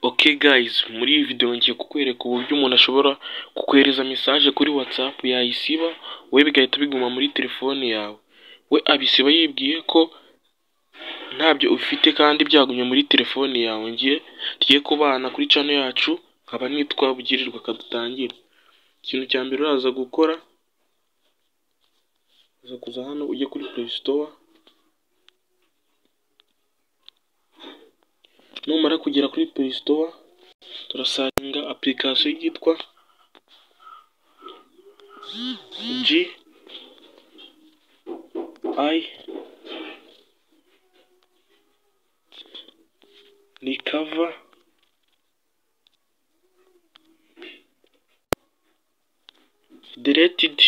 Okay guys, muri iyi video ngiye kukwereka uburyo umuntu ashobora kukohereza message kuri WhatsApp yayisiba we bigahita biguma muri telefone yawe. We abisiba yibwiye ko ntabyo ufite kandi byagumye muri telefone yawe. Ngiye kubana kuri channel yacu nkaba nitwa Bugirirwa Kadutangira. Ikintu cya mbere uraza gukora, uza kuza hano ujye kuri Play Store. Numara kugera kuri Play Store turasaninga application yitwa Recover Deleted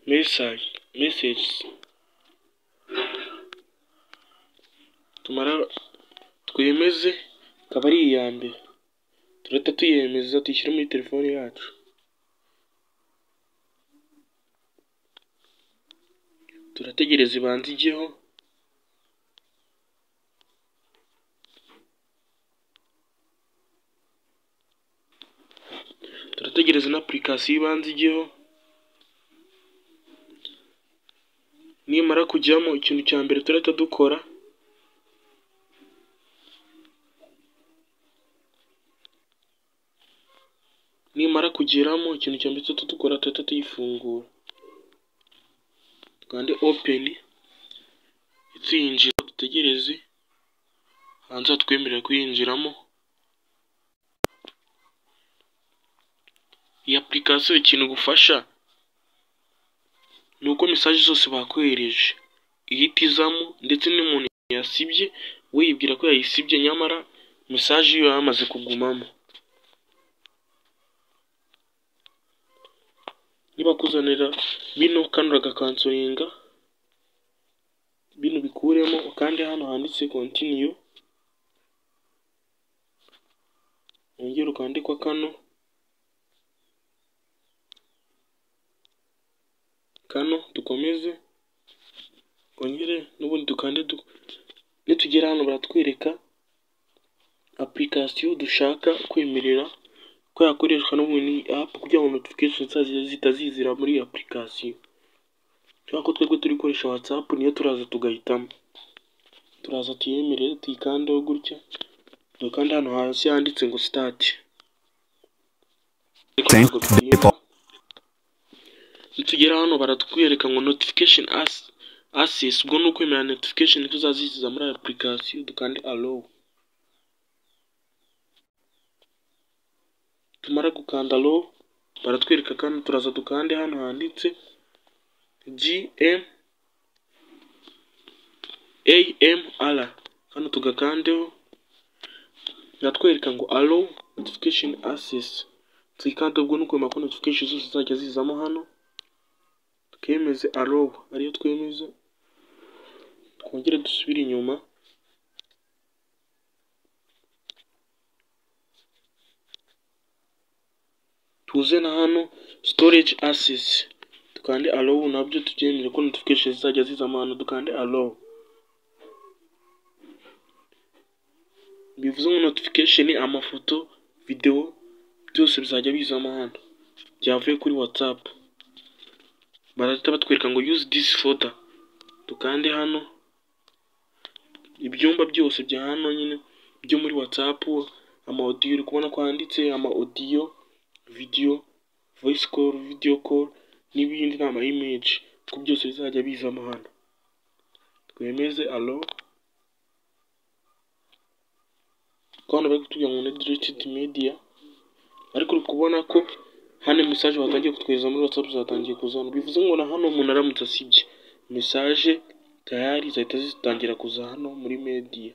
Messages. Tumara twemeze akaba ari iya mbere, turahita tuyemeza tuyishyire muri telefone yacu. Turategereza ibanze ijyeho. Turategereza na application ibanze ijyeho. Nimara kujyamo, ikintu cya mbere turahita dukora, nimara kugeramo ikintu cya mbere turahita tuyifungura, tukande open, ituyinjira, dutegereze hanze twemerera kuyinjiramo. Iyi application ikintu gufasha nuko message zose bakohereje ihita izamo, ndetse n'umuntu yasibye we yibwira ko yayisibye nyamara message yo yamaze kugumamo. Niba kuzanira bino kandi agakansoringa bino bikuremo, kandi hano handitse continue, ongera ukande kwa kano dukomeze, ongere n'ubundi dukande. Nitugera hano baratwereka application dushaka kwemerera ko yakoreshwa n'ubundi app kugira ngo notifications zitazizira muri application. Cyangwa ko twebwe turi gukoresha WhatsApp, niyo turaza tugahitamo, turaza tuyemerere tuyikandeho gutya, dukanda hano hasi handitse ngo start. Nitugera hano baratwereka ngo notification access, ubwo nuko kwemera notification tuzaziziza muri application, dukande allow. Tumara gukanda allow baratwereka kandi turaza dukande hano handitse GMAMR, hano tugakandeho, baratwereka ngo allow notification access, tuyikande. Ubwo nuko kwemera ko notification zose zizajya zizamo hano, tukemeze allow ariyo twemeza. Twongere dusubire inyuma, tuze na hano storage access, dukande allow nabyo tubyemere ko notification zizajya zizamo hano, dukande allow. Bivuze ngo notification, amafoto, video byose bizajya bizamo hano byavuye kuri WhatsApp. Barahita batwereka ngo use this folder, dukande hano. Ibyumba byose bya hano nyine byo muri WhatsApp, ama audio uri kubona ko handitse ama audio, video, voice call, video call n'ibindi n'ama image, ko byose bizajya bizamo hano. Twemeze allow. Kandi bari kutubwira ngo deleted media, ariko uri kubona ko hano message batangiye kutwohereza muri WhatsApp zatangiye kuzana. Bivuze ngo na hano umuntu aramutse asibye message tayari zahita zitangira kuza hano muri media.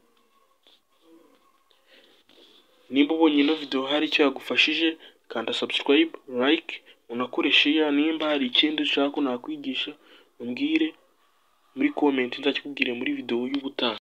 Nimba ubonye ino video hari icyo yagufashije, kanda subscribe, like, unakore share. Nimba hari ikindi ushaka ko nakwigisha umbwire muri comment, nzakikubwire muri video y'ubutaha.